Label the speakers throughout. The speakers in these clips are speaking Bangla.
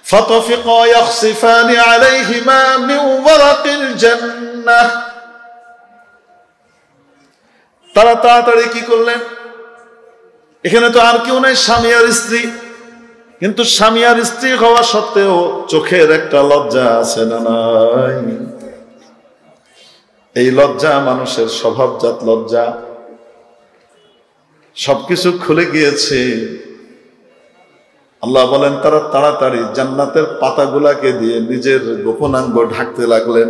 Speaker 1: ফাতাফিকা ইয়াখসিফানি আলাইহিমা মিন ওয়ারাকিল জান্নাহ। তারা তাড়াতাড়ি কি করলেন? এখানে তো আর কেউ নাই, স্বামী আর স্ত্রী। কিন্তু স্বামী আর স্ত্রী হওয়া সত্ত্বেও চোখের একটা লজ্জা আছে না নাই? এই লজ্জা মানুষের স্বভাবজাত লজ্জা। সবকিছু খুলে গিয়েছে। আল্লাহ বলেন তারা তাড়াতাড়ি জান্নাতের পাতাগুলাকে দিয়ে নিজের গোপনাঙ্গ ঢাকতে লাগলেন।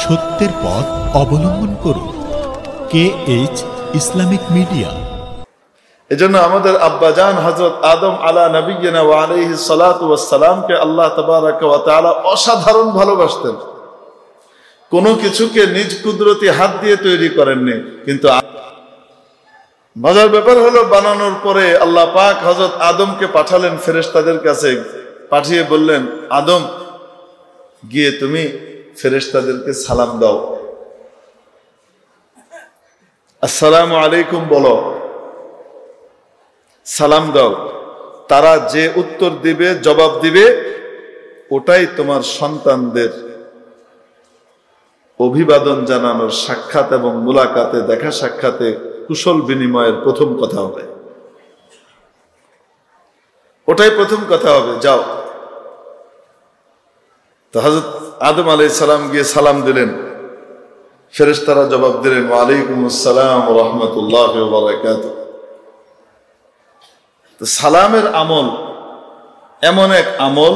Speaker 2: সত্যের পথ অবলম্বন করুন। KH Islamic media.
Speaker 1: এজন্য আমাদের আব্বাজান হযরত আদম আলা নবিয়িনা ওয়া আলাইহিস সালাতু ওয়াস সালামকে আল্লাহ তাবারাকা ওয়া তাআলা অসাধারণ ভালোবাসতেন। কোনো কিছুকে নিজ কুদরতি হাত দিয়ে তৈরি করেননি। কিন্তু মজার ব্যাপার হলো, বানানোর পরে আল্লাহ পাক হযরত আদমকে পাঠালেন ফেরেশতাদের কাছে, পাঠিয়ে বললেন, আদম গিয়ে তুমি ফেরেশতাদেরকে সালাম দাও, আসসালামু আলাইকুম বলো, সালাম দাও। তারা যে উত্তর দিবে, জবাব দিবে, ওটাই তোমার সন্তানদের অভিবাদন জানানোর সাক্ষাৎ এবং মুলাকাতে, দেখা সাক্ষাতে কুশল বিনিময়ের প্রথম কথা হবে। ওটাই প্রথম কথা হবে, যাও। তো হযরত আদম আলাইহিস সালাম গিয়ে সালাম দিলেন, ফেরেশতারা জবাব দিলেন, ওয়া আলাইকুমুস সালাম ওয়া রাহমাতুল্লাহি ওয়া বারাকাতুহু। তো সালামের আমল এমন এক আমল,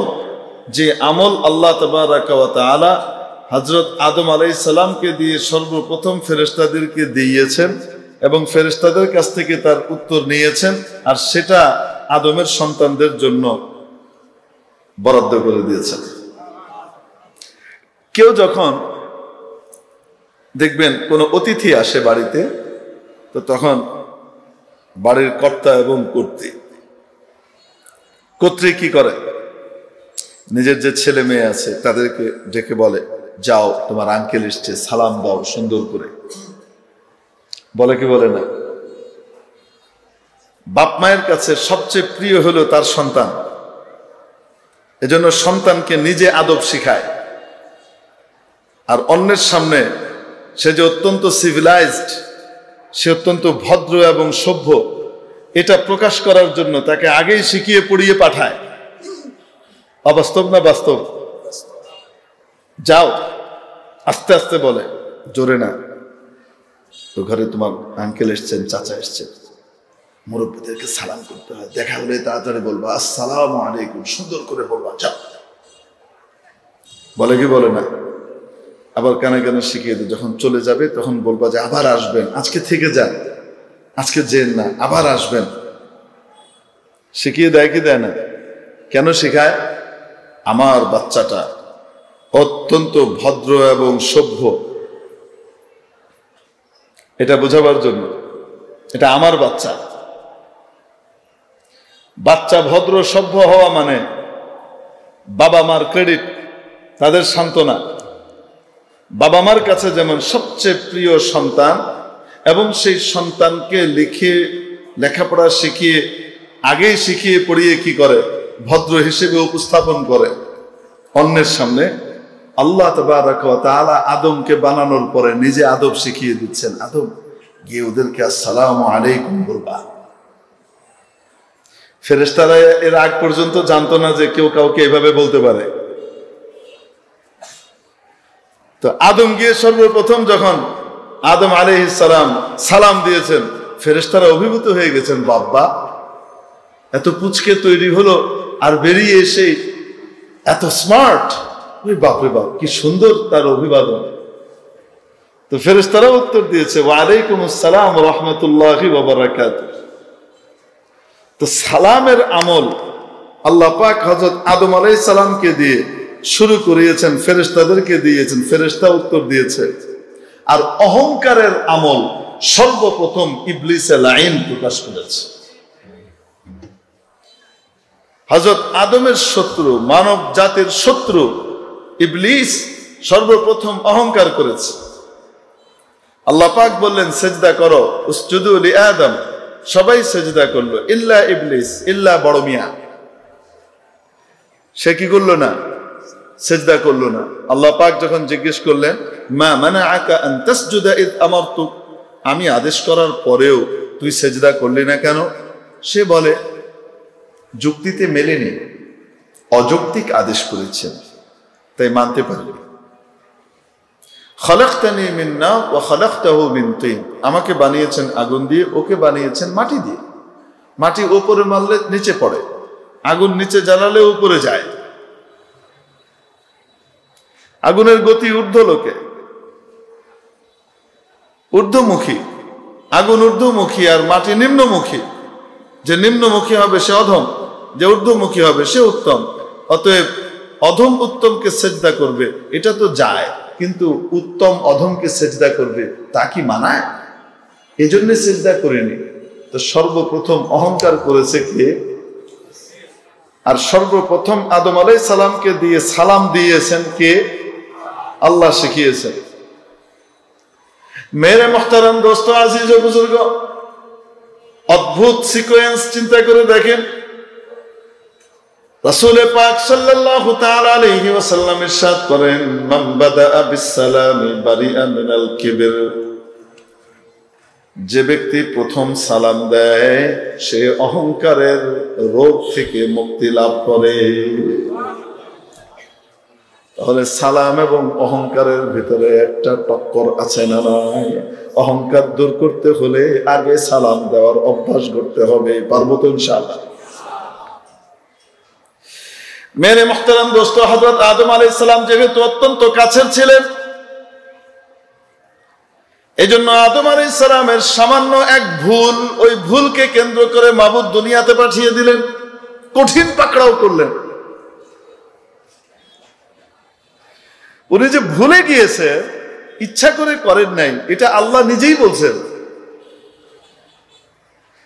Speaker 1: যে আমল আল্লাহ তাবারাকা ওয়া তাআলা হযরত আদম আলাইহিস সালামকে দিয়ে সর্বপ্রথম ফেরেশতাদেরকে দিয়েছেন এবং ফেরেশতাদের কাছ থেকে তার উত্তর নিয়েছেন, আর সেটা আদমের সন্তানদের জন্য বরাদ্দ করে দিয়েছেন। কেউ যখন দেখবেন কোনো অতিথি আসে বাড়িতে, তো তখন বাড়ির কর্তা এবং কর্ত্রী কি করে, নিজের যে ছেলে মেয়ে আছে তাদেরকে ডেকে বলে, যাও তোমার আঙ্কেল এসছে, সালাম দাও সুন্দর করে। বলে কি বলে না? বাপ মায়ের কাছে সবচেয়ে প্রিয় হলো তার সন্তান। এজন্য সন্তানকে নিজে আদব শিখায়, আর অন্যের সামনে সে যে অত্যন্ত সিভিলাইজড, সে অত্যন্ত ভদ্র এবং সভ্য, এটা প্রকাশ করার জন্য তাকে আগেই শিখিয়ে পড়িয়ে পাঠায়। অবাস্তব না বাস্তব? যাও, আস্তে আস্তে বলে, জোরে না। তো ঘরে তোমার আঙ্কেল এসছেন, চাচা এসছেন, মুরব্বীদেরকে সালাম করতে হয়। দেখা হলে তাড়াতাড়ি বলবা আসসালামু আলাইকুম, সুন্দর করে বলবা, যাও। বলে কি বলে না? আবার কানে কানে শিখিয়ে দিই, যখন চলে যাবে তখন বলবা যে আবার আসবেন, আজকে থেকে যান, আজকে যেন না, আবার আসবেন। শিখিয়ে দেয় কি দেয় না? কেন শিখায়? আমার বাচ্চাটা অত্যন্ত ভদ্র এবং সভ্য, এটা বোঝাবার জন্য। এটা আমার বাচ্চা। বাচ্চা ভদ্র সভ্য হওয়া মানে বাবা মার ক্রেডিট, তাদের সান্ত্বনা। বাবা মার কাছে যেমন সবচেয়ে প্রিয় সন্তান, এবং সেই সন্তানকে লেখাপড়া শিখিয়ে, আগেই শিখিয়ে পড়িয়ে কি করে, ভদ্র হিসেবে উপস্থাপন করে অন্যের সামনে। আল্লাহ তাবারাকা ওয়া তাআলা আদমকে বানানোর পরে নিজে আদব শিখিয়ে দিচ্ছেন। আদম গিয়ে ওদেরকে আসসালামু আলাইকুম বলবা। ফেরেশতারা এর আগ পর্যন্ত জানতো না যে কেউ কাউকে এভাবে বলতে পারে। তো আদম গিয়ে সর্বপ্রথম যখন আদম আলাইহিস সালাম সালাম দিয়েছেন, ফেরেশতারা অভিভূত হয়ে গেছেন। বাবা এত পুচকে তৈরি হলো, আর বেরিয়ে এসে এত স্মার্ট, ওই বাপরে বাপ, কি সুন্দর তার অভিবাদন। তো ফেরেশতারা উত্তর দিয়েছে, ওয়া আলাইকুমুস সালাম ওয়া রাহমাতুল্লাহি ওয়া বারাকাতুহু। তো সালামের আমল আল্লাহ পাক হযরত আদম আলাইহিস সালামকে দিয়ে শুরু করিয়েছেন, ফেরেশতাদেরকে দিয়েছেন, ফেরেশতা উত্তর দিয়েছে। আর অহংকারের আমল সর্বপ্রথম ইবলিসে লাইন প্রকাশ করেছে। হযরত আদমের শত্রু, মানব জাতির শত্রু ইবলিস সর্বপ্রথম অহংকার করেছে। আল্লাহ পাক বললেন, সেজদা করো, উসজুদু লি আদম। সবাই সেজদা করলো, ইল্লা ইবলিস, ইল্লা বড় মিয়া। সে কি করলো না? সেজদা করলো না। আল্লাহ পাক যখন জিজ্ঞেস করলেন, মা মানাআকা আন তাসজুদা ইদ আমারতুক, আমি আদেশ করার পরেও তুই সেজদা করলি না কেন? সে বলে, যুক্তিতে মেলেনি, অযৌক্তিক আদেশ করেছেন, তাই মানতে পারলি। খালাকতানি মিন নার ওয়া খালাকতাহু মিন তিন, আমাকে বানিয়েছেন আগুন দিয়ে, ওকে বানিয়েছেন মাটি দিয়ে। মাটি উপরে মারলে নিচে পড়ে, আগুন নিচে জ্বালালে উপরে যায়। আগুনের গতি ঊর্ধ্বলোকে, ঊর্ধ্বমুখী। আগুন ঊর্ধ্বমুখী আর মাটি নিম্নমুখী। যে নিম্নমুখী হবে সে অধম, যে ঊর্ধ্বমুখী হবে সে উত্তম। অতএব অধম উত্তমকে সেজদা করবে, এটা তো যায়, কিন্তু উত্তম অধমকে সেজদা করবে তা কি মানায়? এজন্য সেজদা করেনি। তো সর্বপ্রথম অহংকার করেছে কে? আর সর্বপ্রথম আদম আলাইহিস সালামকে দিয়ে সালাম দিয়েছেন কে? আল্লাহ শিখিয়েছেন। মেরে মুহতারাম দোস্ত, আজিজ ও বুজুর্গ, অদ্ভুত সিকোয়েন্স চিন্তা করে দেখেন। রাসূল পাক সাল্লাল্লাহু তাআলা আলাইহি ওয়াসাল্লাম ইরশাদ করেন, মান বাদাআ বিসসালামি বারিআ মিনাল কিবর, যে ব্যক্তি প্রথম সালাম দেয় সে অহংকারের রোগ থেকে মুক্তি লাভ করে। তাহলে সালাম এবং অহংকারের ভিতরে একটা টক্কর আছে না নাই? অহংকার দূর করতে হলে আগে সালাম দেওয়ার অভ্যাস করতে হবে। পারবো তো ইনশাআল্লাহ? মেরে মুহতারাম দোস্ত, হযরত আদম আলাইহিস সালাম যেহেতু অত্যন্ত কাছের ছিলেন, এই জন্য আদম আলাইহিস সালামের সামান্য এক ভুল, ওই ভুলকে কেন্দ্র করে মাবুদ দুনিয়াতে পাঠিয়ে দিলেন, কঠিন পাকড়াও করলেন। উনি যে ভুলে গিয়েছে, ইচ্ছা করে করেন নাই, এটা আল্লাহ নিজেই বলছেন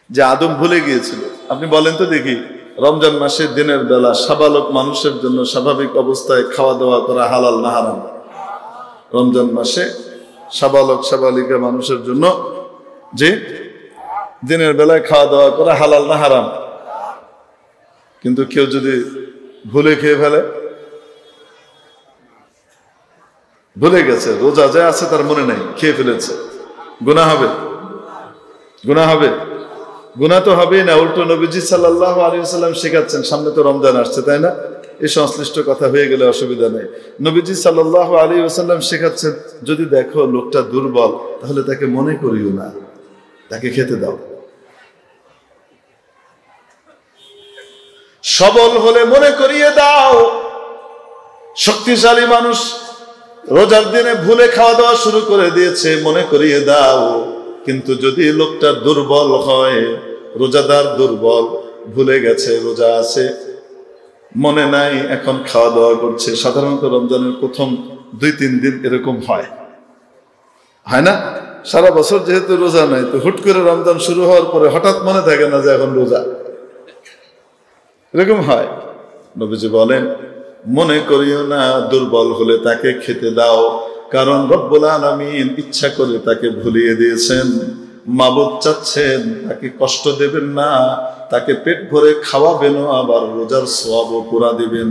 Speaker 1: যে আদম ভুলে গিয়েছিল। আপনি বলেন তো দেখি, রমজান মাসে দিনের বেলা সাবালক মানুষের জন্য স্বাভাবিক অবস্থায় খাওয়া দাওয়া করা হালাল না হারাম? রমজান মাসে সাবালক সাবালিকা মানুষের জন্য যে দিনের বেলায় খাওয়া দাওয়া করা হালাল না হারাম? কিন্তু কেউ যদি ভুলে খেয়ে ফেলে, ভুলে গেছে, রোজা যে আছে তার মনে নাই, খেয়ে ফেলেছে, গুনাহ হবে? গুনাহ হবে? গুনাহ তো হবেই না, উল্টো নবীজি সাল্লাল্লাহু আলাইহি ওয়াসাল্লাম শেখাচ্ছেন, সামনে তো রমজান আসছে, তাই না? এই সংশ্লিষ্ট কথা হয়ে গেলে অসুবিধা নেই। নবীজি সাল্লাল্লাহু আলাইহি ওয়াসাল্লাম শেখাচ্ছেন, যদি দেখো লোকটা দুর্বল, তাহলে তাকে মনে করিও না, তাকে খেতে দাও। সবল হলে মনে করিয়ে দাও। শক্তিশালী মানুষ রোজার দিনে ভুলে খাওয়া দাওয়া শুরু করে দিয়েছে, মনে করিয়ে দাও। কিন্তু যদি লোকটা দুর্বল হয়, রোজাদার দুর্বল, ভুলে গেছে রোজা আছে, মনে নাই, এখন খাওয়া দাওয়া করছে, সাধারণত রমজানের প্রথম 2-3 দিন এরকম হয়, হয় না? সারা বছর যেহেতু রোজা নাই, তো হুট করে রমজান শুরু হওয়ার পরে হঠাৎ মনে থাকে না যে এখন রোজা, এরকম হয়। নবীজি বলেন, মনে করিও না, দুর্বল হলে তাকে খেতে দাও, কারণ রব্বুল আলামিন ইচ্ছা করে তাকে ভুলিয়ে দিয়েছেন। মাবুদ চাচ্ছেন তাকে কষ্ট দেবেন না, তাকে পেট ভরে খাওয়াবেন, আবার রোজার সওয়াবও পুরা দিবেন।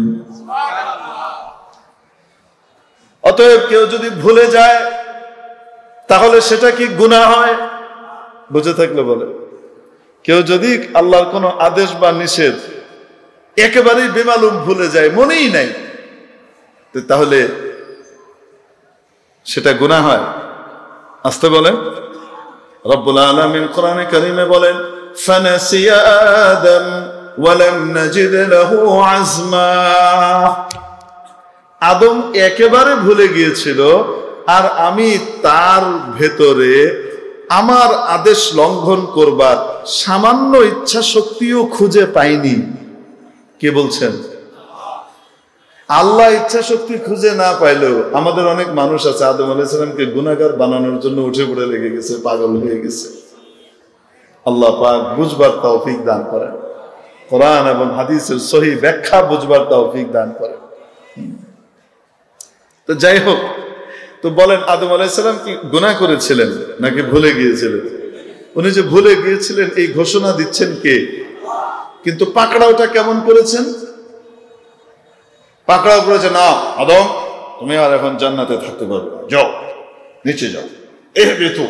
Speaker 1: অতএব কেউ যদি ভুলে যায়, তাহলে সেটা কি গুনাহ হয়? বুঝে থাকলে বলে। কেউ যদি আল্লাহর কোনো আদেশ বা নিষেধ একেবারেই বেমালুম ভুলে যায়, মনেই নাই, তাহলে সেটা গুনাহ হয়? আসতে বলেন। রব্বুল আলামিন কোরআনে কারীমে বলেন, ফানাসিয়া আদম ওয়া লাম নাজিদ লাহু আজমা। আদম একেবারে ভুলে গিয়েছিল, আর আমি তার ভেতরে আমার আদেশ লঙ্ঘন করবার সামান্য ইচ্ছা শক্তিও খুঁজে পাইনি। কে বলছেন? আল্লাহ ইচ্ছা শক্তি খুঁজে না পাইলেও আমাদের অনেক মানুষ আছে আদম আলাইহিস সালামকে গুনাহগার বানানোর জন্য উঠে পড়ে লেগে গেছে, পাগল হয়ে গেছে। আল্লাহ পাক বুঝবার তৌফিক দান করেন, কোরআন এবং হাদিসের সহি ব্যাখ্যা বুঝবার তৌফিক দান করেন। তো যাই হোক, তো বলেন, আদম আলাইহিস সালাম কি গুনাহ করেছিলেন নাকি ভুলে গিয়েছিলেন? উনি যে ভুলে গিয়েছিলেন এই ঘোষণা দিচ্ছেন কে? কিন্তু পাকড়াওটা কেমন করেছেন? পাকড়াও করেছে, না আদম তুমি আর এখন জান্নাতে থাকতে পারবে না, যাও নিচে যাও। ইহবিতু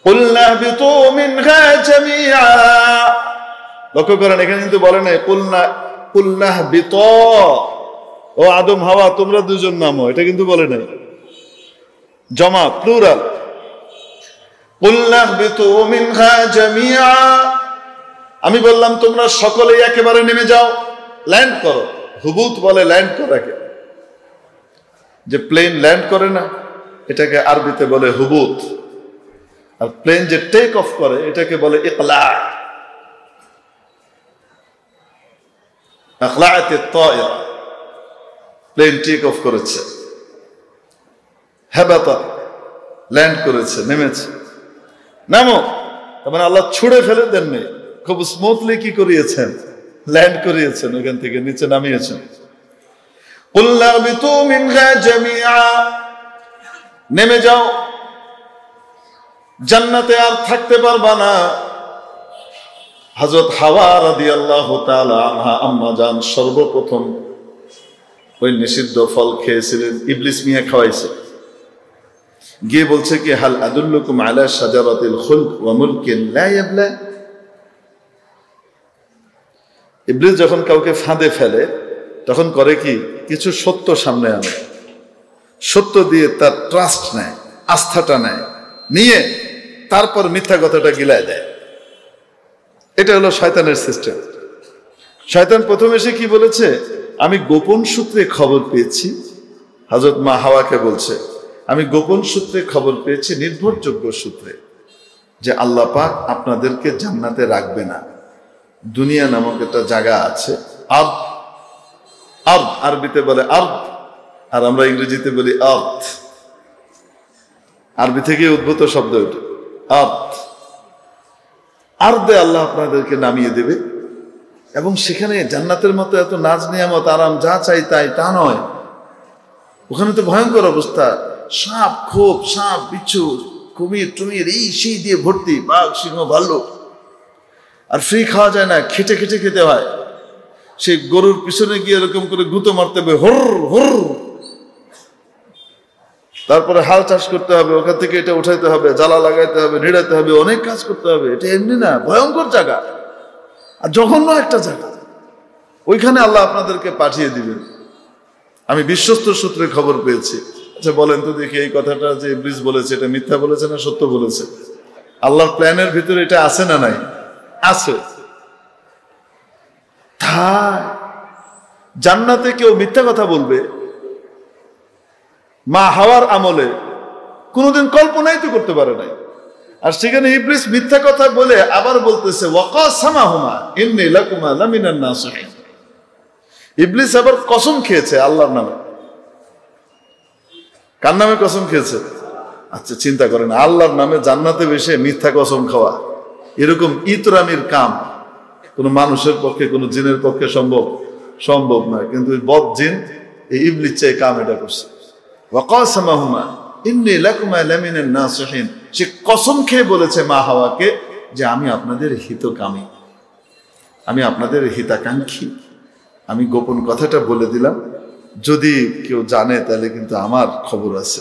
Speaker 1: কুলনা বিতু মিনহা জামিআ। লক্ষ্য করেন এখানে কিন্তু বলে নাই কুলনা বিতু, ও আদম হাওয়া তোমরা দুজন নামো, এটা কিন্তু বলে নাই, জমা প্লুরাল। কুলনা বিতু মিনহা জামিআ, আমি বললাম তোমরা সকলেই একেবারে নেমে যাও, ল্যান্ড করো। হুবুত বলে ল্যান্ড করাকে, যে প্লেন ল্যান্ড করে না এটাকে আরবিতে বলে হুবুত, আর প্লেন যে টেক অফ করে এটাকে বলে ইকলা। ইকলাআত আত-তায়রা, প্লেন টেক অফ করেছে, হাবাতা ল্যান্ড করেছে, নেমেছে। নামো, তার মানে আল্লাহ ছুড়ে ফেলে দেননি, খুব স্মুথলি কি করিয়েছেন, ল্যান্ড করিয়েছেন, ওখান থেকে নিচে নামিয়েছেন। কুলনা বিতু মিনহা জামিআ, নেমে যাও, জান্নাতে আর থাকতে পারবা না। হযরত হাওয়া রাদিয়াল্লাহু তাআলা আনহা আম্মা জান সর্বপ্রথম ওই নিষিদ্ধ ফল খেয়েছিলেন, ইবলিস মিয়া খাওয়াইছে, গিয়ে বলছে কি হাল আদুল্লুকুম আলা শাজারাতিল খুলদ ওয়া মুলকিন লা ইয়াবলা। ইবলিস যখন কাউকে ফাঁদে ফেলে তখন করে কি, কিছু সত্য সামনে আনে, সত্য দিয়ে তার ট্রাস্ট নেয়, আস্থাটা নেয়, নিয়ে তারপর মিথ্যা কথাটা গিলায় দেয়। এটা হলো শয়তানের সিস্টেম। শয়তান প্রথম এসে কি বলেছে, আমি গোপন সূত্রে খবর পেয়েছি, হযরত মা হাওয়াকে বলছে আমি গোপন সূত্রে খবর পেয়েছি, নির্ভরযোগ্য সূত্রে, যে আল্লাহ পাক আপনাদেরকে জান্নাতে রাখবে না। দুনিয়া নামক একটা জায়গা আছে, আরদ, আরদ আরবিতে বলে আরদ, আর আমরা ইংরেজিতে বলি আর্থ, আরবি থেকে উদ্ভূত শব্দ এটা, আর্থ। আরদে আল্লাহ আপনাদেরকে নামিয়ে দেবে, এবং সেখানে জান্নাতের মতো এত নাজ নিয়ামত আরাম যা চাই তাই তা নয়, ওখানে তো ভয়ঙ্কর অবস্থা, সাপ খোপ, সাপ বিচ্ছু, কুমির টুমির এই সেই দিয়ে ভর্তি, বাঘ সিংহ ভাল্লুক, আর ফ্রি খাওয়া যায় না, খেটে খেটে খেতে হয়। সেই গরুর পিছনে গিয়ে এরকম করে গুঁতো মারতে হবে, হর হর, তারপরে হাল চাষ করতে হবে, ওখান থেকে এটা উঠাইতে হবে, জ্বালা লাগাইতে হবে, নিড়াইতে হবে, অনেক কাজ করতে হবে। এটা এমনি না, ভয়ঙ্কর জায়গা আর জঘন্য একটা জায়গা। ওইখানে আল্লাহ আপনাদেরকে পাঠিয়ে দিবেন, আমি বিশ্বস্ত সূত্রে খবর পেয়েছি। আচ্ছা বলেন তো দেখি, এই কথাটা যে ইবলিস বলেছে এটা মিথ্যা বলেছে না সত্য বলেছে? আল্লাহর প্ল্যানের ভিতরে এটা আছে না নাই? আছে। তাই জান্নাতে কেউ মিথ্যা কথা বলবে, মা হাওয়ার আমলে কোনোদিন কল্পনাই তো করতে পারে নাই। আর সেখানে ইবলিস মিথ্যা কথা বলে আবার বলতেছে ওয়াকাসামাহুমা ইন্নী লাকুমা লামিনান নাসিহিন। ইবলিস আবার কসম খেয়েছে আল্লাহর নামে। কার নামে কসম খেয়েছে? আচ্ছা চিন্তা করেন, আল্লাহর নামে জান্নাতে বসে মিথ্যা কসম খাওয়া, এরকম ইতরামির কাম কোন মানুষের পক্ষে, কোন জিনের পক্ষে সম্ভব নয়। কিন্তু বদ জিন এই ইবলিস চাই কাম এটা করছে। ওয়াকাসামাহুমা ইন্নী লাকুমা লামিনান নাসিহিন, সে কসম খেয়ে বলেছে মা হাওয়াকে যে আমি আপনাদের হিতকামী, আমি আপনাদের হিতাকাঙ্ক্ষী। আমি গোপন কথাটা বলে দিলাম, যদি কেউ জানে তাহলে কিন্তু আমার খবর আছে।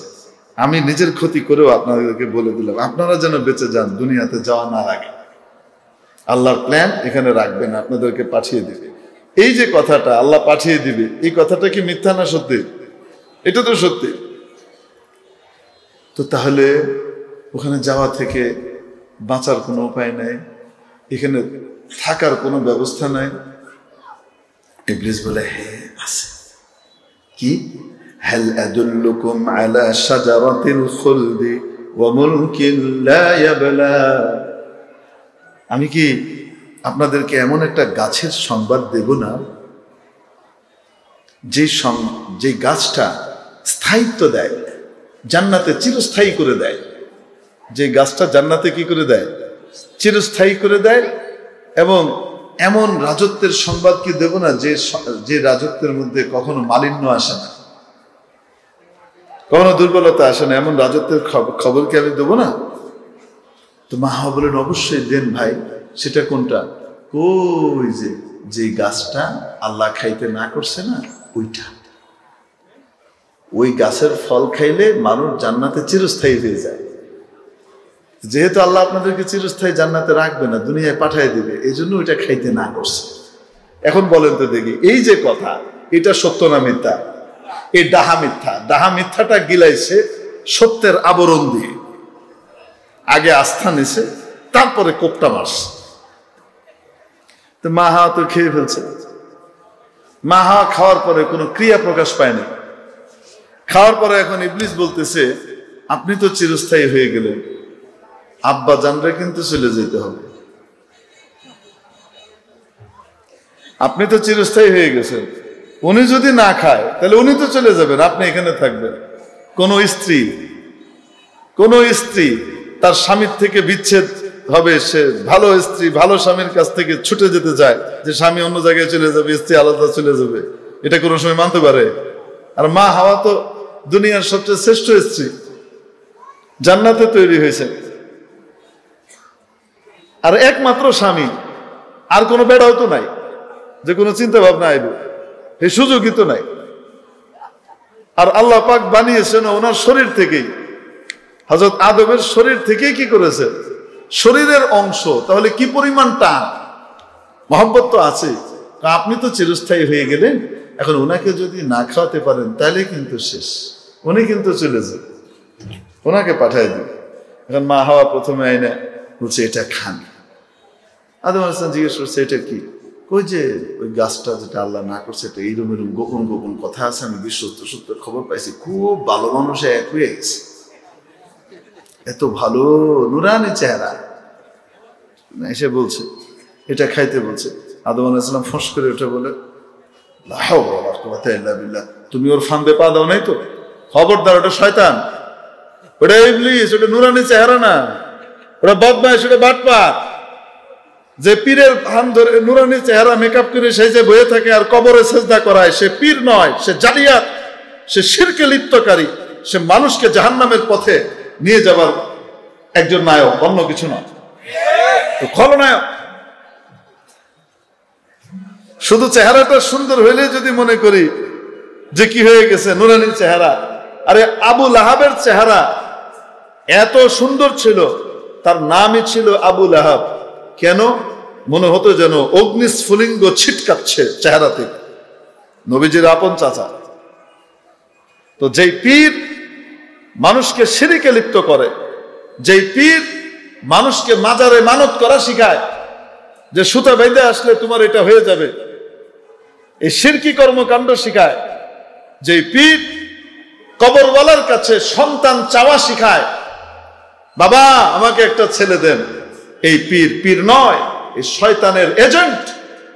Speaker 1: আমি নিজের ক্ষতি করেও আপনাদেরকে বলে দিলাম, আপনারা যেন বেঁচে যান, দুনিয়াতে যাওয়া না লাগে। আল্লাহর প্ল্যান এখানে রাখবেন, আপনাদেরকে পাঠিয়ে দিবে। এই যে কথাটা আল্লাহ পাঠিয়ে দিবে, এই কথাটা কি মিথ্যা না সত্যি? এটা তো সত্যি। তো তাহলে ওখানে যাওয়া থেকে বাঁচার কোনো উপায় নাই, এখানে থাকার কোনো ব্যবস্থা নাই। ইবলিস বলে হ্যাঁ আছে। কি? হাল আদুল্লুকুম আলা শাজারাতিল খুলদি ওয়া মুলকিন লা ইয়াবলা, আমি কি আপনাদেরকে এমন একটা গাছের সংবাদ দেব না যে গাছটা স্থায়িত্ব দেয়, জান্নাতে চিরস্থায়ী করে দেয়। যে গাছটা জান্নাতে কি করে দেয়? চিরস্থায়ী করে দেয়। এবং এমন রাজত্বের সংবাদ কি দেব না যে রাজত্বের মধ্যে কখনো মালিন্য আসে না, কখনো দুর্বলতা আসে না, এমন রাজত্বের খবর কি আমি দেবো না? তো মা হাওয়া বলেন অবশ্যই দেন ভাই। সেটা কোনটা? ওই যে যে গাছটা আল্লাহ খাইতে না করছে না, ওইটা, ওই গাছের ফল খাইলে মানুষ জান্নাতে চিরস্থায়ী হয়ে যায়। যেহেতু আল্লাহ আপনাদেরকে চিরস্থায়ী জান্নাতে রাখবে না, দুনিয়ায় পাঠিয়ে দিবে, এই জন্য ওইটা খাইতে না করছে। এখন বলেন তো দেখি, এই যে কথা, এটা সত্য না মিথ্যা? এই ডাহা মিথ্যা। ডাহা মিথ্যাটা গিলাইছে সত্যের আবরণ দিয়ে। আগে আস্থা নিছে, তারপরে কোপটা মারছে। তো মা হাওয়া তো খেয়ে ফেলছে। মা হাওয়া খাওয়ার পরে কোনো ক্রিয়া প্রকাশ পায়নি। খাওয়ার পরে এখন ইবলিস বলতেছে, আপনি তো চিরস্থায়ী হয়ে গেলেন, আব্বা জানরা কিন্তু চলে যেতে হবে। আপনি তো চিরস্থায়ী হয়ে গেছেন, উনি যদি না খায় তাহলে উনি তো চলে যাবেন, আপনি এখানে থাকবেন। কোন স্ত্রী তার স্বামীর থেকে বিচ্ছেদ হবে, সে ভালো স্ত্রী ভালো স্বামীর কাছ থেকে ছুটে যেতে চায় যে স্বামী অন্য জায়গায় চলে যাবে, স্ত্রী আলাদা চলে যাবে, এটা কোনো সময় মানতে পারে? আর মা হাওয়া তো দুনিয়ার সবচেয়ে শ্রেষ্ঠ স্ত্রী, জান্নাতে তৈরি হয়েছে, আর একমাত্র স্বামী, আর কোনো বেড়াও তো নাই যে কোনো চিন্তা ভাবনা আইব, এই সুযোগই তো নাই। আর আল্লাহ পাক বানিয়েছেন ওনার শরীর থেকেই, হযরত আদমের শরীর থেকেই কি করেছে, শরীরের অংশ। তাহলে কি পরিমাণ টান, মহব্বত তো আছে। আপনি তো চিরস্থায়ী হয়ে গেলেন, এখন ওনাকে যদি না খাওয়াতে পারেন তাহলে কিন্তু শেষ, উনি কিন্তু চলে যাবে, ওনাকে পাঠাই দিবে। এখন মা হাওয়া প্রথমে আইনা বলছে এটা খান। আদম আলাইহিস সালাম জিজ্ঞেস করছে এটা কি? ওই যে ওই গাছটা যেটা আল্লাহ না করছে, এটা এইরকম এরকম গোপন গোপন কথা আছে, আমি বিশ্বস্ত সূত্রে খবর পাইছি, খুব ভালো মানুষে এক হয়ে গেছে, এত ভালো নুরানি চেহারা। এসে বলছে এটা খাইতে বলছে। আদম আলাইহিস সালাম ফস করে ওঠে বলে, লা হাওলা ওয়ালা কুওয়াতা ইল্লা বিল্লাহ, তুমি ওর ফান্দে পা দাও নাই তো? খবরদার, ওটা শয়তান, ওটা ইবলিস, ওটা নুরানি চেহারা না, ওটা বদমাইশ, ওটা বাটপার। যে পীরের হান ধরে নুরানি চেহারা মেকআপ করে সেই যে বয়ে থাকে আর কবরে সেজদা করায়, সে পীর নয়, সে জালিয়াত, সে শিরকে লিপ্তকারী, সে মানুষকে জাহান্নামের পথে নিয়ে যাবার একজন নায়ক, অন্য কিছু নয়, খলনায়ক। শুধু চেহারাটা সুন্দর হইলে যদি মনে করি যে কি হয়ে গেছে নুরানির চেহারা। আরে আবু লাহাবের চেহারা এত সুন্দর ছিল, তার নামই ছিল আবু লাহাব। কেন? মনে হতো যেন অগ্নিস্ফুলিঙ্গ ছিটকাচ্ছে চেহারা থেকে, নবীজির আপন চাচা। তো যেই পীর মানুষকে শিরকে লিপ্ত করে, যেই পীর মানুষকে মাজারে মানত করা শিখায়, যে সুতা বেঁধে আসলে তোমার এটা হয়ে যাবে, এই শিরকি কর্মকাণ্ড শিখায়, যেই পীর কবরওয়ালার কাছে সন্তান চাওয়া শিখায়, বাবা আমাকে একটা ছেলে দেন, এই পীর নয়, এই শয়তানের এজেন্ট,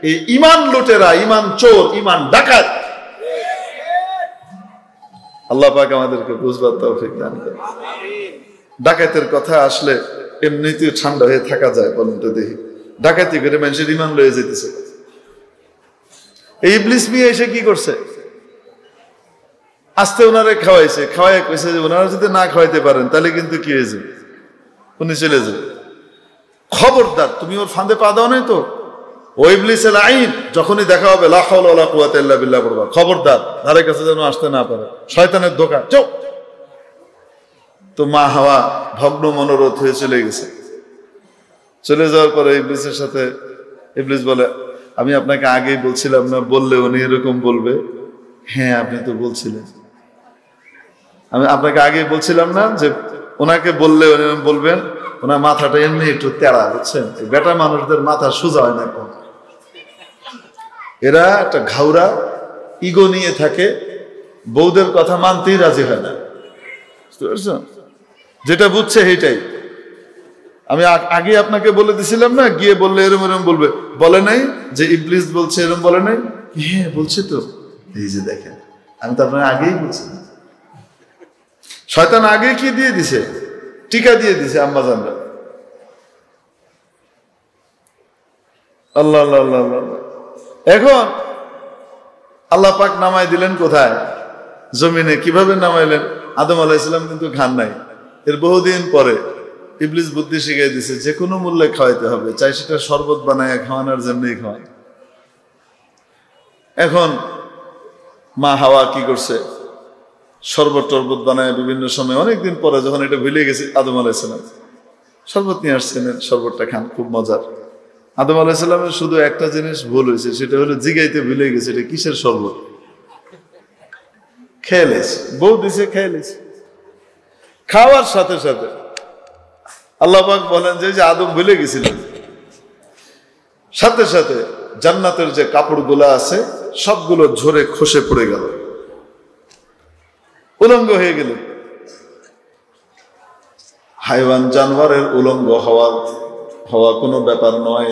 Speaker 1: এই ঈমান লুটেরা, ঈমান চোর, ঈমান ডাকাত। আল্লাহ পাক আমাদেরকে বুঝবার তৌফিক দান করেন। ডাকাতের কথা আসলে এমনিতেই ঠান্ডা হয়ে থাকা যায়? বলেন তো দেখি, ডাকাতি করে মানুষের ঈমান লয়ে যেতেছে। এই ইবলিস মিয়া এসে কি করছে? আস্তে ওনারে খাওয়াইছে, খাওয়াই কইছে যে ওনারা যদি না খাওয়াইতে পারেন তাহলে কিন্তু কি হয়েছে, উনি চলে যাবে। খবরদার, তুমি ওর ফাঁদে পা দাও নাই তো? ও ইবলিসের আইন, যখনই দেখা হবে লা হাওলা ওয়ালা কুওয়াতা ইল্লা বিল্লাহ পড়বা, খবরদার ধারে কাছে যেন আসতে না পারে, শয়তানের ধোঁকা। চুপ। তো মা হাওয়া ভগ্ন মনোরথ হয়ে চলে গেছে। চলে যাওয়ার পরে ইবলিসের সাথে ইবলিস বলে, আমি আপনাকে আগেই বলছিলাম না, বললে উনি এরকম বলবে? হ্যাঁ আপনি তো বলছিলেন, আমি আপনাকে আগেই বলছিলাম না যে ওনাকে বললে উনি বলবেন? ওনার মাথাটা এমনি একটু তেড়া, বুঝছেন? বেটা মানুষদের মাথা সোজা হয় না, এরা একটা ঘাউরা ইগো নিয়ে থাকে, বউদের কথা মানতেই রাজি হয় না, বুঝতে পারছেন? যেটা বুঝছে সেইটাই। আমি আগে আপনাকে বলে দিছিলাম না, গিয়ে বললে এরম এরম বলবে, বলে নাই যে ইবলিস বলছে এরম, বলে নাই? হ্যাঁ বলছে তো, এই যে দেখেন, আমি তো আপনার আগেই বলছি। শয়তান আগে কি দিয়ে দিছে? টিকা দিয়ে দিছে আম্মা জানরা। আল্লাহ আল্লাহ আল্লাহ আল্লাহ। এখন আল্লাহ পাক নামাই দিলেন কোথায়? জমিনে। কিভাবে নামাইলেন? আদম আলাইহিস সালাম কিন্তু খান নাই, এর বহুদিন পরে ইবলিস বুদ্ধি শিখিয়ে দিছে, যে কোনো মূল্যে খাওয়াইতে হবে, চাই সেটা শরবত বানায় খাওয়ানোর জন্যই খাওয়ান। এখন মা হাওয়া কি করছে, শরবত টরবত বানায় বিভিন্ন সময়, অনেকদিন পরে যখন এটা ভুলে গেছে, আদম আলাইসালাম শরবত নিয়ে আসছেন, শরবতটা খান, খুব মজার। আদম আলাইসালামের শুধু একটা জিনিস ভুল হয়েছে, সেটা হলো জিগাইতে ভুলে গেছে এটা কিসের শরবত। খেয়ে লেছে, বউ দিছে, খেয়ে লেছে। খাওয়ার সাথে সাথে আল্লাহ পাক বলেন যে আদম ভুলে গেছিলেন, সাথে সাথে জান্নাতের যে কাপড়গুলো আছে সবগুলো ঝরে খসে পড়ে গেল, উলঙ্গ হয়ে গেল। হাইওয়ান জানোয়ারের উলঙ্গ হওয়া কোনো ব্যাপার নয়।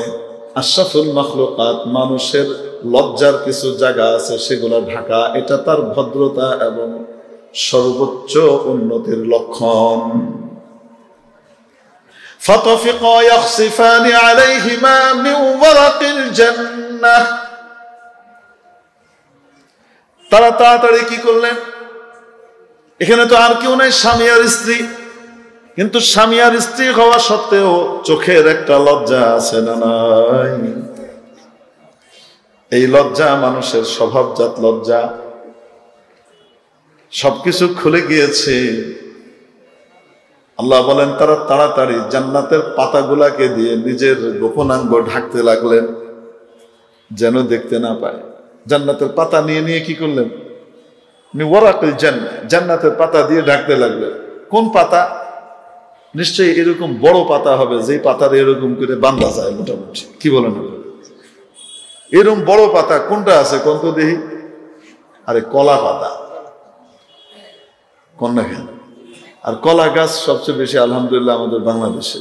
Speaker 1: আশরাফুল মাখলুকাত, মানুষের লজ্জার কিছু জায়গা আছে, সেগুলো ঢাকা, এটা তার ভদ্রতা এবং সর্বোচ্চ উন্নতির লক্ষণ। فطفقا يخصفان عليهما من ورق الجنة। তারা তাড়াতাড়ি কি করলেন, এখানে তো আর কেউ নাই, স্বামী আর স্ত্রী, কিন্তু স্বামী আর স্ত্রী হওয়া সত্ত্বেও চোখের একটা লজ্জা আছে না নাই? এই লজ্জা মানুষের স্বভাবজাত লজ্জা, সবকিছু খুলে গিয়েছে। আল্লাহ বলেন তারা তাড়াতাড়ি জান্নাতের পাতাগুলাকে দিয়ে নিজের গোপনাঙ্গ ঢাকতে লাগলেন, যেন দেখতে না পায়। জান্নাতের পাতা নিয়ে নিয়ে কি করলেন, ওয়ারাকিল জান্নাহ, জান্নাতের পাতা দিয়ে ঢাকতে লাগলেন। কোন পাতা? নিশ্চয়ই এরকম বড় পাতা হবে, যে পাতার এরকম করে বান্ধা যায় মোটামুটি। কি বলেন এরকম বড় পাতা কোনটা আছে কোন তো দেখি? আরে কলা পাতা, কোন না কেন? আর কলা গাছ সবচেয়ে বেশি আলহামদুলিল্লাহ আমাদের বাংলাদেশে।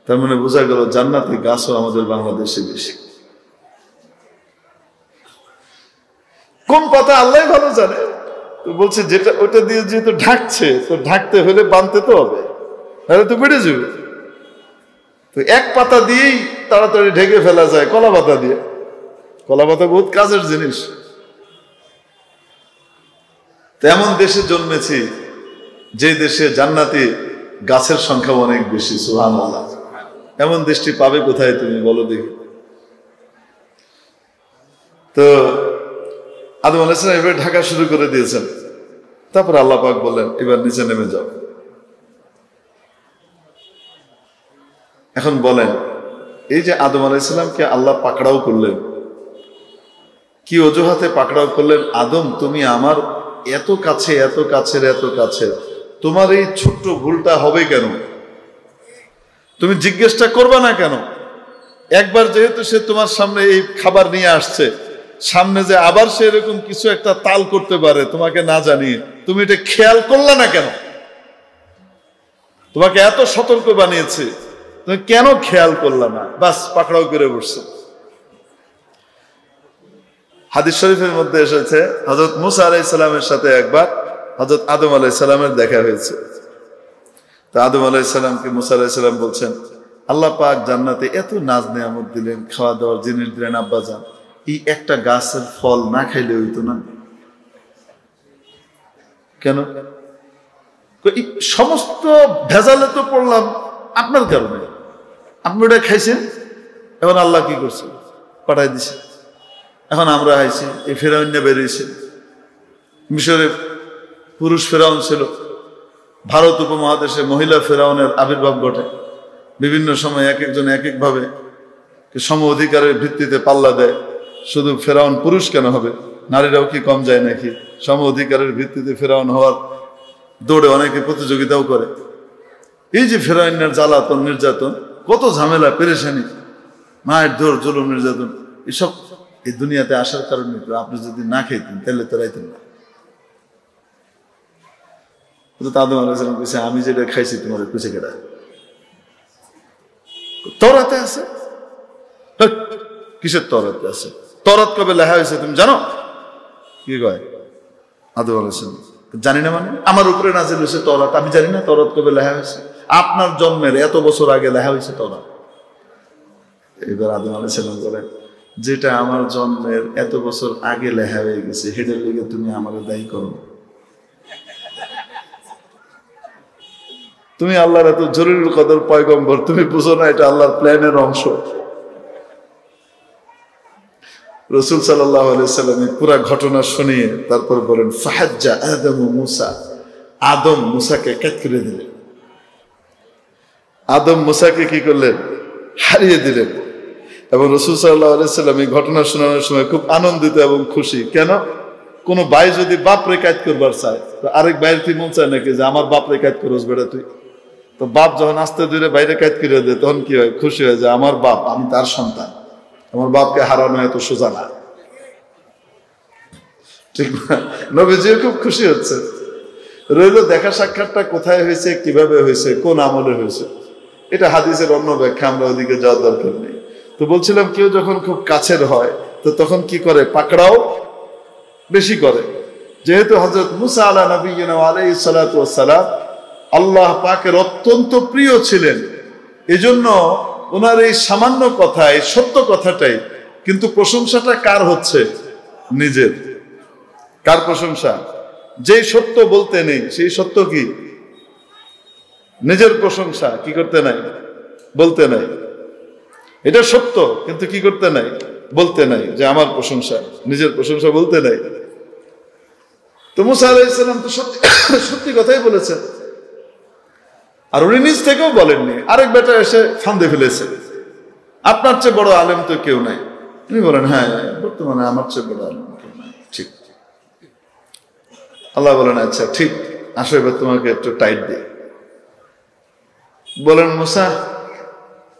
Speaker 1: তার মানে বোঝা গেল জান্নাতি গাছও আমাদের বাংলাদেশে বেশি। কোন পাতা আল্লাহ ভালো জানে। তো বলছে যেটা ওটা দিয়ে যেহেতু ঢাকছে, তো ঢাকতে হলে বাঁধতে তো হবে, তাহলে তো বেড়ে যাবে। তো এক পাতা দিয়েই তাড়াতাড়ি ঢেকে ফেলা যায়, কলা পাতা দিয়ে। কলা পাতা বহুত কাজের জিনিস। তেমন দেশে জন্মেছি যে দেশে জান্নাতি গাছের সংখ্যা অনেক বেশি, সুবহানাল্লাহ। এমন দেশটি পাবে কোথায় তুমি বলো দেখি? তো আদম আলাইহিস সালাম এবার ঢাকা শুরু করে দিয়েছেন। তারপর আল্লাহ পাক বললেন এবার নিচে নেমে যাও। এখন বলেন, এই যে আদম আলাইহিস সালামকে আল্লাহ পাকড়াও করলেন, কি অজুহাতে পাকড়াও করলেন? আদম, তুমি আমার এত কাছে, এত কাছের, এত কাছে, তোমার এই ছোট্ট ভুলটা হবে কেন? তুমি জিজ্ঞেসটা করবা না কেন? একবার যেহেতু সে তোমার সামনে এই খাবার নিয়ে আসছে, সামনে যে আবার সে এরকম কিছু একটা তাল করতে পারে তোমাকে না জানিয়ে, তুমি এটা খেয়াল করলা না কেন? তোমাকে এত সতর্ক বানিয়েছে, তুমি কেন খেয়াল করলা না? বাস পাকড়াও করে বসছে। হাদিস শরীফের মধ্যে এসেছে হযরত মুসা আলাইহিস সালামের সাথে একবার হযরত আদম আলাইহিস সালামের দেখা হয়েছে। তো আদম আলাইহিস সালামকে মুসা আলাইহিস সালাম বলছেন, আল্লাহ পাক জান্নাতে এত নাজ নেয়ামত দিলেন, খাওয়া দাওয়ার জিনিস দিলেন, আব্বাজান, এই একটা গাছের ফল না খাইলে হইতো না কেন? এই সমস্ত ভেজালে তো পড়লাম আপনার কারণে, আপনি ওটা খাইছেন, এখন আল্লাহ কি করছে? পাঠাই দিছে। এখন আমরা আইছি, এই ফেরাউন বেরিয়েছে। মিশরে পুরুষ ফেরাউন ছিল, ভারত উপমহাদেশে মহিলা ফেরাউনের আবির্ভাব ঘটে। বিভিন্ন সময় এক একজন এক একভাবে সম অধিকারের ভিত্তিতে পাল্লা দেয়। শুধু ফেরাউন পুরুষ কেন হবে, নারীরাও কি কম যায় নাকি? সম অধিকারের ভিত্তিতে ফেরাউন হওয়ার দৌড়ে অনেকে প্রতিযোগিতাও করে। এই যে ফেরাউনের জ্বালাতন, নির্যাতন, কত ঝামেলা, পেরেশানি, মায়ের দৌড়, জুলুম, নির্যাতন, এসব এই দুনিয়াতে আসার কারণে তো আপনি যদি না খাইতেন তাহলে তো রাইতেন না। আদম আলাইহিস সালাম কইছে, আমি যেটা খাইছি তোমার কুচে কেটা তওরাতে আছে। কিসের তওরাতে আছে? তওরাত কবে লেখা হয়েছে তুমি জানো? কি কয় আদম আলাইহিস সালাম, জানি না মানে আমার উপরে নাযিল হয়েছে তওরাত, আমি জানি না তওরাত কবে লেখা হয়েছে? আপনার জন্মের এত বছর আগে লেখা হয়েছে তওরাত। এবার আদম আলাইহিস সালাম বলেন, যেটা আমার জন্মের এত বছর আগে লেখা হয়ে গেছে সেটার লিগে তুমি আমার দায়ী করো। তুমি আল্লাহর এত জরুরি কদর পয়গম্বর, তুমি বুঝো না এটা আল্লাহর প্ল্যানের অংশ? রাসূল সাল্লাল্লাহু আলাইহি সাল্লাম পুরো ঘটনা শুনিয়ে তারপর বলেন ফাহাজ্জা আদম মুসা, আদম মুসাকে কাট করে দিলেন। আদম মুসাকে কি করলেন? হারিয়ে দিলেন। এবং রাসূল সাল্লাল্লাহু আলাইহি সাল্লাম এই ঘটনা শোনানোর সময় খুব আনন্দিত এবং খুশি। কেন? কোন ভাই যদি বাপরে কাজ করবার চায় তো আরেক ভাইয়ের কি মন চায় নাকি যে আমার বাপরে কাজ করস বেটা তুই? তো বাপ যখন আস্তে ধীরে বাইরে কাজ করে দেয় তখন কি হয়? খুশি হয়ে যায়, আমার বাপ, আমি তার সন্তান, আমার বাপকে হারানো এত সোজা না। ঠিক না? নবীজিও খুব খুশি হচ্ছে। রইল দেখা সাক্ষাৎটা কোথায় হয়েছে, কিভাবে হয়েছে, কোন আমলে হয়েছে, এটা হাদিসের অন্য ব্যাখ্যা, আমরা ওদিকে যাওয়ার দরকার নেই। তো বলছিলাম কেউ যখন খুব কাছের হয় তো তখন কি করে? পাকড়াও বেশি করে। যেহেতু হযরত মুসা আলা নবিয়িনা আলাইহিস সালাতু ওয়াস সালাম আল্লাহ পাকের অত্যন্ত প্রিয় ছিলেন, এজন্য ওনার এই সামান্য কথা, এই সত্য কথাটাই, কিন্তু প্রশংসাটা কার হচ্ছে? নিজের। কার প্রশংসা? যে সত্য বলতে নেই সেই সত্য কি? নিজের প্রশংসা কি করতে নাই? বলতে নাই। এটা সত্য, কিন্তু কি করতে নাই? বলতে নাই যে আমার প্রশংসা, নিজের প্রশংসা বলতে নাই। তো মুসা আলাইহিস সালাম তো সত্যি কথাই বলেছেন, আর উনি নিজ থেকেও বলেননি। আরেক বেটা এসে ফান্দে ফেলেছে, আপনার চেয়ে বড় আলেম তো কেউ নাই। উনি বলেন হ্যাঁ, বর্তমানে আমার চেয়ে বড় আলেম কেউ নাই। ঠিক। আল্লাহ বলেন আচ্ছা ঠিক, আসো এবার তোমাকে একটু টাইট দিই। বলেন মুসা,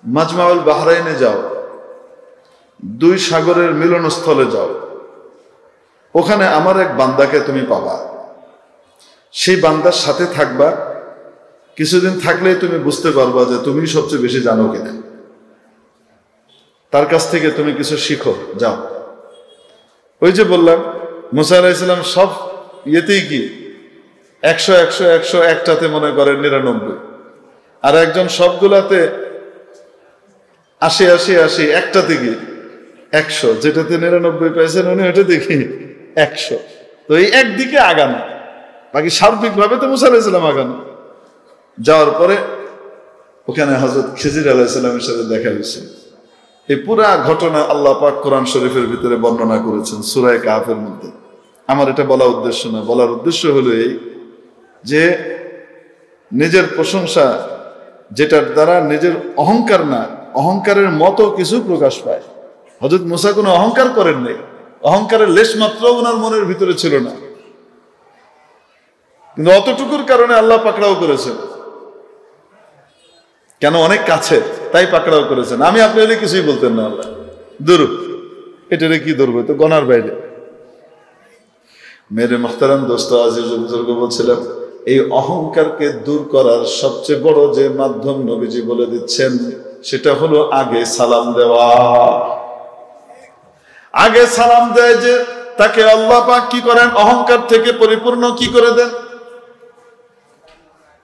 Speaker 1: মাজমাউল বাহরাইনে যাও, দুই সাগরের মিলনস্থলে যাও, ওখানে আমার এক বান্দাকে তুমি পাবা, সেই বান্দার সাথে থাকবা, কিছুদিন থাকলেই তুমি বুঝতে পারবা যে তুমি সবচেয়ে বেশি জানো কিনা। তার কাছ থেকে তুমি কিছু শিখো, যাও। ওই যে বললাম মুসা আলাইহিস সালাম সব ইয়েতেই কি 100 একটাতে মনে করেন 99, আর একজন সবগুলাতে 80 একটাতে কি 100, যেটাতে 99 পাইছেন উনি ওটা দেখি 100। তো এই একদিকে আগানো, বাকি সার্বিক ভাবে তো মুসা আলাইহিস সালাম আগানো। যাওয়ার পরে ওখানে হযরত খিজির আলাইহিস সালামের সাথে দেখা হয়েছে। এই পুরা ঘটনা আল্লাহ পাক কোরআন শরীফের ভিতরে বর্ণনা করেছেন সূরা কাহফের মধ্যে। আমার এটা বলা উদ্দেশ্য না, বলার উদ্দেশ্য হলো এই যে নিজের প্রশংসা, যেটার দ্বারা নিজের অহংকার না, অহংকারের মতো কিছু প্রকাশ পায়। হযরত মুসা কোনো অহংকার করেন নাই, অহংকারের লেশ মাত্র ওনার মনের ভিতরে ছিল না, কিন্তু অতটুকুর কারণে আল্লাহ পাকড়াও করেছেন। কেন? অনেক কাছে, তাই পাকড়াও করেছেন। আমি আপনি হলে কিছুই বলতেন না, আল্লাহ দূর, এটারে কি ধরবে, তো গনার বাইরে। মেরে মুহতারাম দোস্ত আজিজ বুজুর্গ, বলছিলাম এই অহংকারকে দূর করার সবচেয়ে বড় যে মাধ্যম নবীজি বলে দিচ্ছেন সেটা হলো আগে সালাম দেওয়া। আগে সালাম দেয় যে তাকে আল্লাহ পাক কি করেন? অহংকার থেকে পরিপূর্ণ কি করে দেন?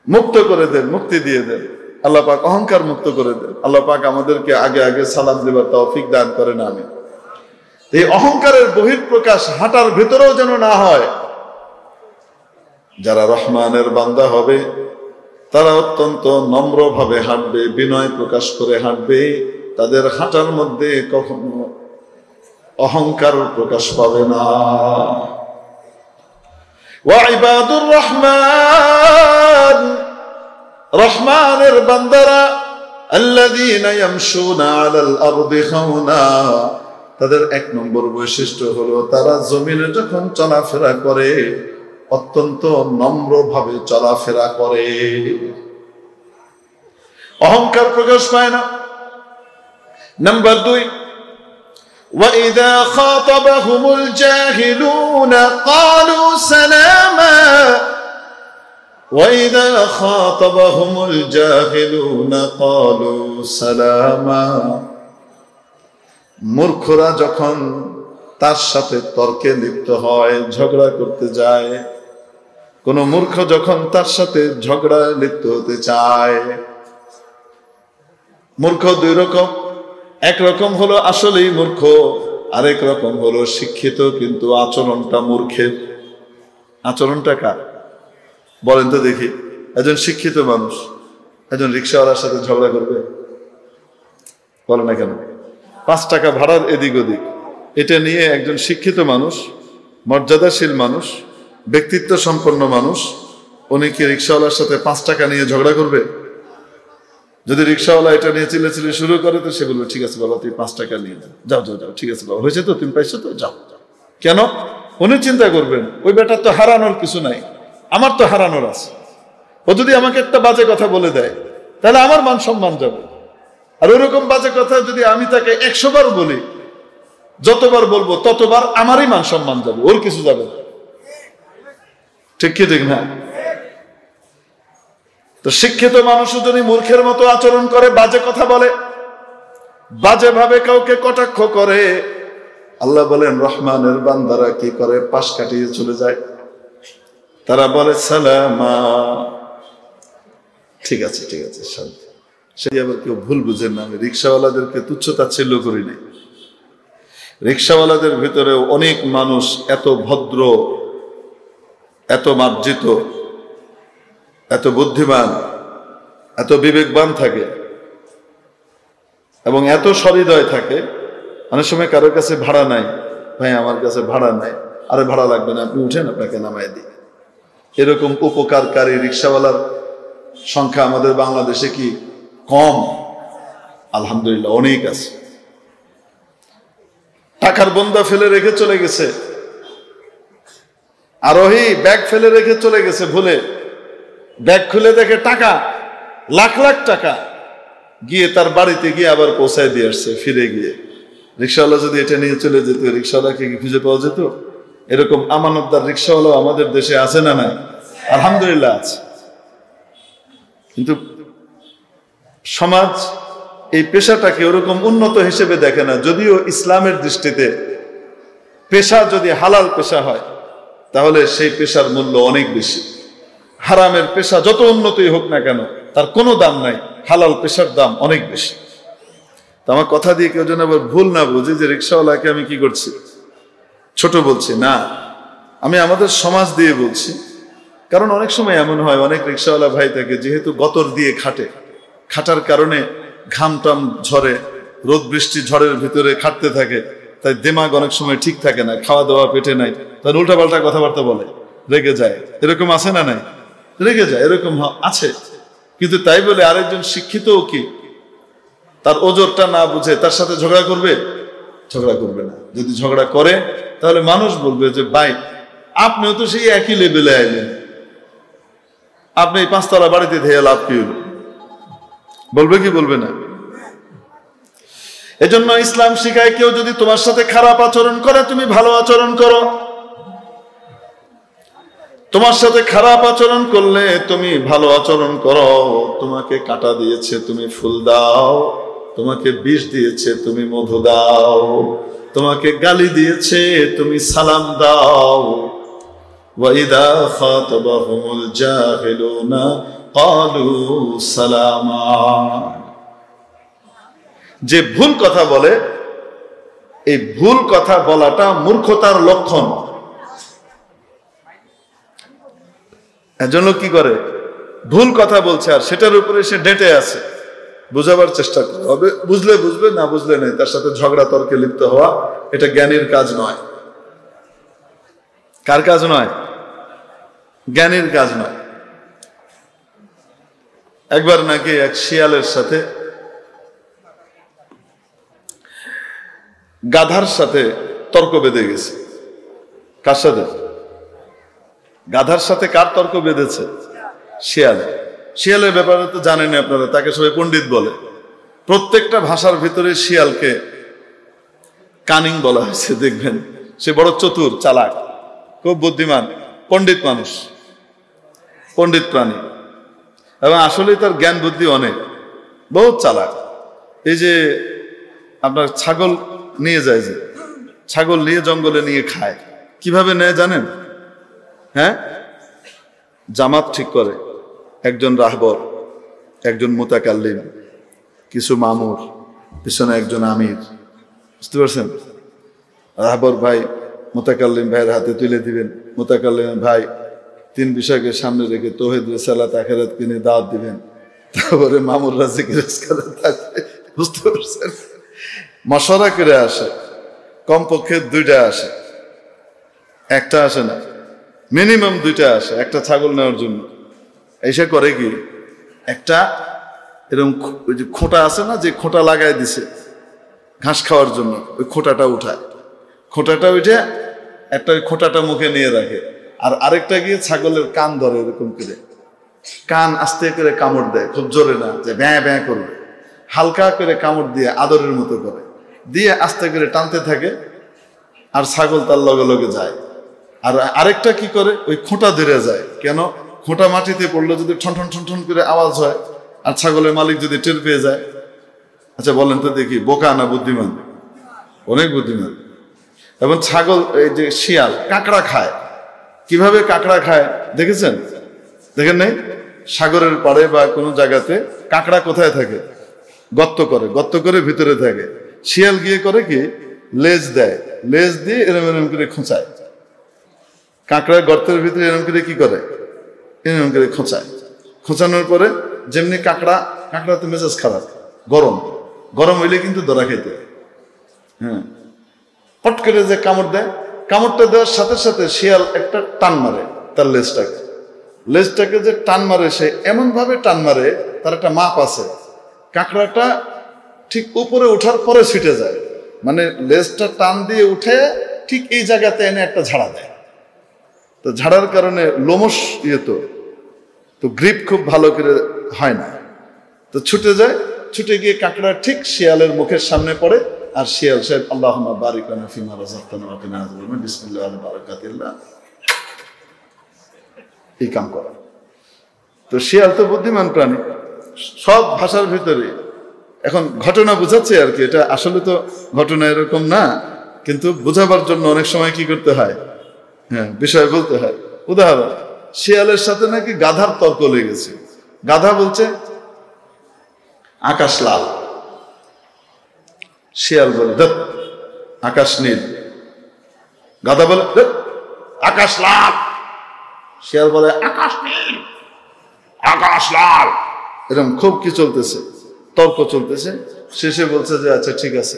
Speaker 1: মুক্ত করে দেন, মুক্তি দিয়ে দেন। আল্লাহ পাক অহংকার মুক্ত করে দেন। আল্লাহ পাক আমাদেরকে আগে আগে সালাম দেবার তৌফিক দান করেন। আমি এই অহংকারের বহিঃপ্রকাশ হাঁটার ভেতরেও যেন না হয়। যারা রহমানের বান্দা হবে তারা অত্যন্ত নম্রভাবে হাঁটবে, বিনয় প্রকাশ করে হাঁটবে, তাদের হাঁটার মধ্যে কখনো অহংকার প্রকাশ পাবে না। ওয়া ইবাদুর রহমান, রহমানের বান্দারা আল্লাযীনা ইয়ামশুনা আলাল আরদি খাওনা, তাদের এক নম্বর বৈশিষ্ট্য হলো তারা জমিনে যখন চলাফেরা করে অত্যন্ত নম্রভাবে চলাফেরা করে, অহংকার প্রকাশ পায় না। নাম্বার 2, وَإِذَا خَاطَبَهُمُ الْجَاهِلُونَ قَالُوا سَلَامًا وَإِذَا خَاطَبَهُمُ الْجَاهِلُونَ قَالُوا سَلَامًا। মূর্খরা যখন তার সাথে তর্কে লিপ্ত হয়, ঝগড়া করতে যায়, কোন মূর্খ যখন তার সাথে ঝগড়ায় লিপ্ত হতে চায়, মূর্খ দুই রকম, একরকম হলো আসলেই মূর্খ, আরেক রকম হলো শিক্ষিত কিন্তু আচরণটা মূর্খের। আচরণটা কার বলেন তো দেখি? একজন শিক্ষিত মানুষ একজন রিক্সাওয়ালার সাথে ঝগড়া করবে? বলে না কেন? 5 টাকা ভাড়ার এদিক ওদিক, এটা নিয়ে একজন শিক্ষিত মানুষ, মর্যাদাশীল মানুষ, ব্যক্তিত্ব সম্পন্ন মানুষ, উনি কি রিক্সাওয়ালার সাথে 5 টাকা নিয়ে ঝগড়া করবে? যদি রিক্সাওয়ালা এটা নিয়ে চিল্লাচিল্লি শুরু করে তো সে বলবে ঠিক আছে বাবা তুই 5 টাকা নিয়ে যাও, যাও যাও, ঠিক আছে বাবা, হয়েছে তো, তুমি পাইছো তো, যাও যাও। কেন? উনি চিন্তা করবেন ওই বেটার তো হারানোর কিছু নাই, আমার তো হারানোর আছে। ও যদি আমাকে একটা বাজে কথা বলে দেয় তাহলে আমার মান সম্মান যাবে। আর ওইরকম বাজে কথা যদি আমি তাকে 100 বার বলি, যতবার বলবো ততবার আমারই মান সম্মান যাবে, ওর কিছু যাবে না। ঠিক কি ঠিক না? তো শিক্ষিত মানুষও যদি মূর্খের মতো আচরণ করে, বাজে কথা বলে, বাজে ভাবে কাউকে কটাক্ষ করে, আল্লাহ বলেন রহমানের বান্দারা কি করে? পাশ কাটিয়ে চলে যায়। তারা বলে সালামা, ঠিক আছে ঠিক আছে, শান্তি। সে আবার কেউ ভুল বুঝেন না, আমি রিক্সাওয়ালাদেরকে তুচ্ছ তাচ্ছিল্য করি নাই। রিক্সাওয়ালাদের ভিতরে অনেক মানুষ এত ভদ্র, এত মার্জিত, এত বুদ্ধিমান, এত বিবেকবান থাকে এবং এত সহৃদয় থাকে। অনেক সময় কারোর কাছে ভাড়া নাই, ভাই আমার কাছে ভাড়া নাই, আরে ভাড়া লাগবে না, আপনি উঠেন, আপনাকে নামায় দিই। এরকম উপকারকারী রিক্সাওয়ালার সংখ্যা আমাদের বাংলাদেশে কি কম? আলহামদুলিল্লাহ অনেক আছে। টাকার বন্দা ফেলে রেখে চলে গেছে, আরোহী ব্যাগ ফেলে রেখে চলে গেছে ভুলে, ব্যাগ খুলে দেখে টাকা, লাখ লাখ টাকা, গিয়ে তার বাড়িতে গিয়ে আবার পৌঁছায় দিয়ে আসছে ফিরে গিয়ে। রিক্সাওয়ালা যদি এটা নিয়ে চলে যেত, রিক্সাওয়ালাকে কি খুঁজে পাওয়া যেত? এরকম আমানতদার রিক্সাওয়ালা আমাদের দেশে আছে না নাই? আলহামদুলিল্লাহ আছে। কিন্তু সমাজ এই পেশাটাকে ওরকম উন্নত হিসেবে দেখে না। যদিও ইসলামের দৃষ্টিতে পেশা যদি হালাল পেশা হয় তাহলে সেই পেশার মূল্য অনেক বেশি। হারামের পেশা যত উন্নতই হোক না কেন তার কোনো দাম নাই, হালাল পেশার দাম অনেক বেশি। তো আমার কথা দিয়ে কেউ যেন আবার ভুল না বুঝে যে রিক্সাওয়ালাকে আমি কি করছি, ছোট বলছি না, আমি আমাদের সমাজ দিয়ে বলছি। কারণ অনেক সময় এমন হয়, অনেক রিক্সাওয়ালা ভাই থাকে যেহেতু গতর দিয়ে খাটার কারণে ঘাম টাম ঝরে, রোদ বৃষ্টি ঝড়ের ভিতরে খাটতে থাকে, তাই দিমাগ অনেক সময় ঠিক থাকে না, খাওয়া দাওয়া পেটে নাই, তার উল্টাপাল্টা কথাবার্তা বলে, রেগে যায়। এরকম আছে না নাই? রেগে যায়, এরকম আছে। কিন্তু তাই বলে আরেকজন শিক্ষিতও কি তার ওজরটা না বুঝে তার সাথে ঝগড়া করবে? ঝগড়া করবে না। যদি ঝগড়া করে তাহলে মানুষ বলবে যে ভাই আপনিও তো সেই একই লেভেলে আইলেন, আপনি এই 5 তলা বাড়িতে ধেয়ে লাভ কি হলো? বলবে কি বলবে না? এজন্য ইসলাম শিখায় কেউ যদি তোমার সাথে খারাপ আচরণ করে তুমি ভালো আচরণ করো। তোমার সাথে খারাপ আচরণ করলে তুমি ভালো আচরণ করো। তোমাকে কাঁটা দিয়েছে তুমি ফুল দাও, তোমাকে বিষ দিয়েছে তুমি মধু দাও, তোমাকে গালি দিয়েছে তুমি সালাম দাও। ওয়াইদা খাতাবাহুমুল জাহিলুনা ক্বালু সালামা। যে ভুল কথা বলে, এই ভুল কথা বলাটা মূর্খতার লক্ষণ। এজন্য কি করে, ভুল কথা বলছে আর সেটার উপরে সে ডেটে আছে। বুঝাবার চেষ্টা করতে হবে, বুঝলে বুঝবে, না বুঝলে নেই। তার সাথে ঝগড়া তর্কে লিপ্ত হওয়া এটা জ্ঞানীর কাজ নয়। কার কাজ নয়? জ্ঞানীর কাজ নয়। একবার নাকি এক শিয়ালের সাথে গাধার সাথে তর্ক বেঁধে গেছে। কার সাথে? গাধার সাথে কার তর্ক বেঁধেছে? শিয়াল। শিয়ালের ব্যাপারে তো জানেন আপনারা, তাকে সবাই পণ্ডিত বলে। প্রত্যেকটা ভাষার ভিতরে শিয়ালকে কানিং বলা হয়েছে। দেখবেন সে বড় চতুর, চালাক, খুব বুদ্ধিমান, পণ্ডিত মানুষ, পণ্ডিত প্রাণী, এবং আসলে তার জ্ঞান বুদ্ধি অনেক, বহুত চালাক। এই যে আপনার ছাগল নিয়ে যায়, যে ছাগল নিয়ে জঙ্গলে নিয়ে খায়, কিভাবে নেয় জানেন? হ্যাঁ, জামাত ঠিক করে, একজন রাহবর, একজন মুতাকাল্লিম, কিছু মামুর, পিছনে একজন আমির। বুঝতে পারছেন? রাহবর ভাই মুতাকাল্লিম ভাইয়ের হাতে তুলে দিবেন। মুতাকাল্লিম ভাই 3 বিষয়কে সামনে রেখে তাওহীদ রিসালাত আখিরাতকে নিয়ে দাওয়াত দিবেন। তারপরে মামুররা জিকির আজকার থাকবে। বুঝতে পারছেন? মশওয়ারা করে আসে, কমপক্ষে 2টা আসে, একটা আসে না, মিনিমাম 2টা আসে একটা ছাগল নেওয়ার জন্য। এসে করে কি, একটা এরকম ওই যে খোঁটা আছে না, যে খোঁটা লাগাই দিছে ঘাস খাওয়ার জন্য, ওই খোঁটাটা উঠায়, খোঁটাটা উঠে একটা ওই খোঁটাটা মুখে নিয়ে রাখে, আর আরেকটা গিয়ে ছাগলের কান ধরে, এরকম করে কান আস্তে করে কামড় দেয়, খুব জোরে না যে ব্যাঁ ব্যাঁ করবে, হালকা করে কামড় দিয়ে আদরের মতো করে দিয়ে আস্তে করে টানতে থাকে, আর ছাগল তার লগে লগে যায়। আর আরেকটা কি করে, ওই খোঁটা ধরে যায়। কেন? খোঁটা মাটিতে পড়লে যদি ঠন ঠন ঠন ঠন করে আওয়াজ হয়, আর ছাগলের মালিক যদি টের পেয়ে যায়। আচ্ছা বলেন তো দেখি, বোকা না বুদ্ধিমান? অনেক বুদ্ধিমান। এবং ছাগল, এই যে শিয়াল কাঁকড়া খায়, কিভাবে কাঁকড়া খায় দেখেছেন? দেখেন নাই? সাগরের পাড়ে বা কোনো জায়গাতে কাঁকড়া কোথায় থাকে? গর্ত করে, গর্ত করে ভিতরে থাকে। শিয়াল গিয়ে করে কি, লেজ দেয়, লেজ দিয়ে এরম এরম করে খোঁচায়। কাঁকড়া গর্তের ভিতরে এরম করে কি করে, এরম করে খোঁচায়। খোঁচানোর পরে যেমনি কাঁকড়া তো মেজাজ খারাপ, গরম গরম হইলে কিন্তু ধরা খাইতে, হ্যাঁ, পট করে যে কামড় দেয়, কামড়টা দেওয়ার সাথে সাথে শিয়াল একটা টান মারে তার লেজটাকে যে টান মারে, সে এমন ভাবে টান মারে, তার একটা মাপ আছে। কাঁকড়াটা ঠিক উপরে ওঠার পরে ছুটে যায়, মানে লেজটা টান দিয়ে উঠে ঠিক এই জায়গাতে এনে একটা ঝাড়া দেয়। তো ঝাড়ার কারণে লোমশ তো গ্রিপ খুব ভালো করে হয় না, তো ছুটে যায়, ছুটে গিয়ে কাঁকড়া ঠিক শিয়ালের মুখের সামনে পড়ে, আর শিয়াল সাহেব আল্লাহুম্মা বারিক লানা ফিমা রাযাকতানা ওয়া কিনা আযাবান বিসমিল্লাহি ওয়া বারাকাতিল্লাহ, এই কাম করে। তো শিয়াল তো বুদ্ধিমান প্রাণী, সব ভাষার ভিতরে। এখন ঘটনা বোঝাচ্ছে আর কি, এটা আসলে তো ঘটনা এরকম না, কিন্তু বোঝাবার জন্য অনেক সময় কি করতে হয়, হ্যাঁ, বিষয় বলতে হয়। উদাহরণ, শিয়ালের সাথে নাকি গাধার তর্ক লেগেছে। গাধা বলছে আকাশ লাল, শিয়াল বলে দেখ আকাশ নীল। গাধা বলে দেখ আকাশ লাল, শিয়াল বলে আকাশ নীল, আকাশ লাল। এরকম খুব কি চলতেছে, তর্ক চলতেছে। শেষে বলছে যে আচ্ছা ঠিক আছে,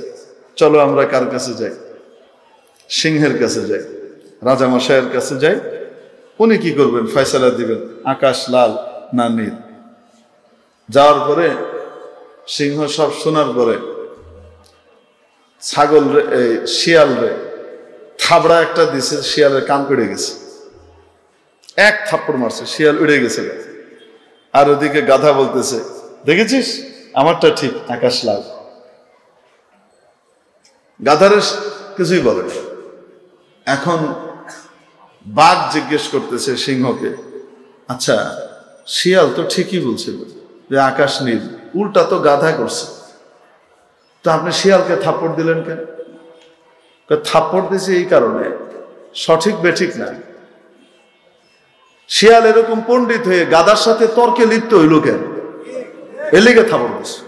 Speaker 1: চলো আমরা কার কাছে যাই, সিংহের কাছে যাই, রাজামশাইয়ের কাছে যাই, উনি কি করবেন, ফয়সালা দিবেন আকাশ লাল না নীল। যাওয়ার পরে সিংহ সব শোনার পরে ছাগল রে, শিয়াল রে থাবড়া একটা দিছে, শিয়ালের কান পেড়ে গেছে, এক থাপ্পড় মারছে, শিয়াল উড়ে গেছে। আর ওদিকে গাধা বলতেছে দেখেছিস আমারটা ঠিক, আকাশ লাল। গাধার কিছুই বলে না। এখন বাঘ জিজ্ঞেস করতেছে সিংহকে, আচ্ছা শিয়াল তো ঠিকই বলছিল যে আকাশ নীল, উল্টা তো গাধা করছে, তো আপনি শিয়ালকে থাপ্পড় দিলেন কেন? থাপ্পড় দিয়েছে এই কারণে, সঠিক বেঠিক না। শিয়াল এরকম পণ্ডিত হয়ে গাধার সাথে তর্কে লিপ্ত হইল কেন? এর লিগে থাপ্পড় দিচ্ছে।